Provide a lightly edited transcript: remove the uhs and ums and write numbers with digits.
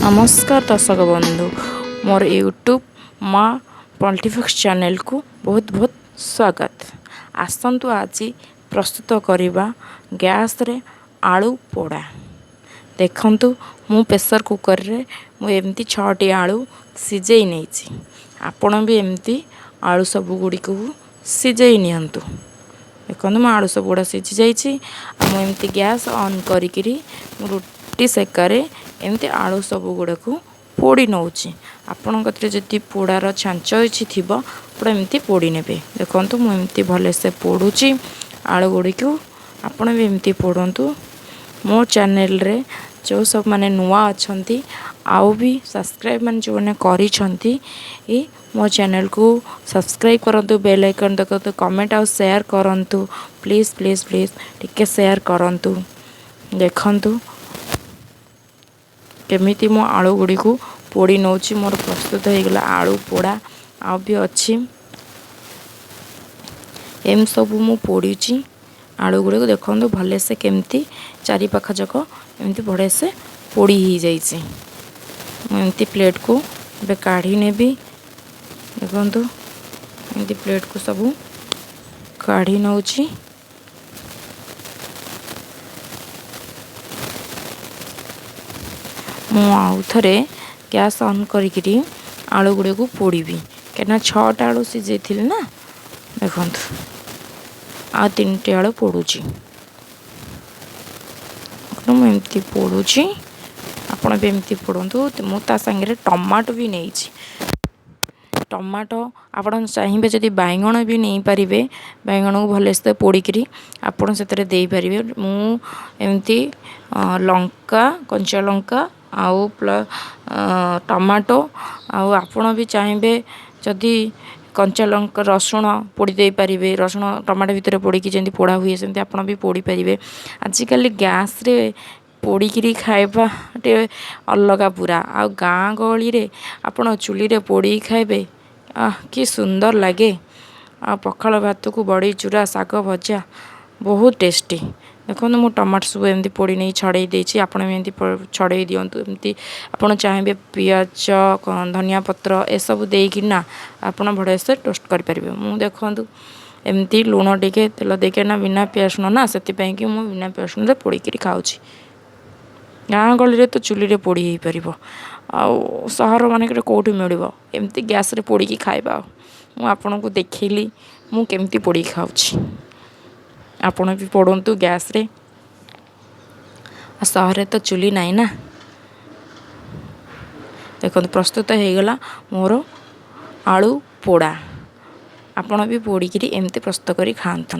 नमस्कार दर्शक बंधु मोर यूट्यूब माँ पॉलिटिक्स चैनल को बहुत बहुत स्वागत। आसतु आज प्रस्तुत करवा गैस रे आलू पोड़ा। देखंतु मु प्रेशर कुकर रे मु एमती 6टी आलू सिझेई नहीं। आपण भी एमती आलू सब गुड़ी को सिझेई नियंतु। देखो मु आलू सब गुड़ा सिझी जाइए। एमती गैस ऑन करी रुटी सेकारे एमती आलू सब गुड़ा को पोड़ी नौची। आपण जदि पोड़ार छांच अच्छी थी एमती पोड़ी ने। देखो मुझे भलसे पोड़ुची आलू गुड़ी को। आपण भी एमती पोड़तु। मो चैनल रे जो सब माने नुआ अच्छा आउ भी सब्सक्राइब मान जो मैंने करी मो चैनल को सब्सक्राइब करंतु, बेल आइकन देखो, कमेंट और शेयर करंतु। प्लीज़ प्लीज़ प्लीज़ टिके शेयर करंतु। देखंतु केमिति मो आलू गुड़ी को पोड़ी नौची। मोर प्रस्तुत हो गला आलू पोड़ा। आ भी अच्छी एम सब मु पोड़ी आलू गुड़ी को। देखो भले से केमती चारि पाख जाक एमती बढ़िया से पोड़ी ही जाइए। एमती प्लेट को बे काढ़ी नेबी। देखो एमती प्लेट को सब काढ़ी नौची। मु आउ थे गैस ऑन करी आलू गुड़ी को पोड़ी कहीं 6टा आलू सिझे थी ना। देखो आ 3टी आलू पोड़ुची। मुझे पोड़ुची आपण भी एमती पोड़तु। मुझे सांगे टमाटो भी नहीं। टमाटो आपड़ चाहिए जदि बैगण भी नहीं पारे, बैगण को भलसे पोड़िकी आपड़ से पारे। मुझे लंका, कंचा लंका आउ टमाटो आपण भी चाहिए जदि कंचा लंका रसुण पोड़ी दे पारे। रसुण टमाटो भितर पोड़िकी जमी पोड़ा हुए सेमती आप भी पोड़ी पारे। आजिकल गैस रे पोड़िकी खाइबा टे अलग पूरा। आ गाँ गहली रे आपण चुली रे पोड़ी खाइबे कि सुंदर लगे। आ पखाल भात को बड़ी चूरा शाग भजा बहुत टेस्टी। देखो मु टमाटो सब एमती पोड़ी नहीं छड़े देती। आप छड़े दिंतु। एमती आप चाहिए पियाज, धनिया पत्र ए सब देना आप बढ़िया से टोस्ट करेंगे। मुझे देखूँ एमती लुण टिके तेल देना बिना पियाज रसुण ना, से मुझे बिना पियाज रसुण पोड़िकी खाऊँ। गाँ गली तो चुली रे पोड़ी हो पार। आउ सहर मानक कौटी मिल एमती गैस रे पोड़िकी खाइबा। मु आपन को देखली मु केमती पोड़ी खाऊँ। आपण भी पोड़तु गैस रे। सहर तो चुली नाई ना। देखो प्रस्तुत हो गला मोर आलू पोड़ा। आपण भी पोड़िकी एमती प्रस्तुत करी खातु।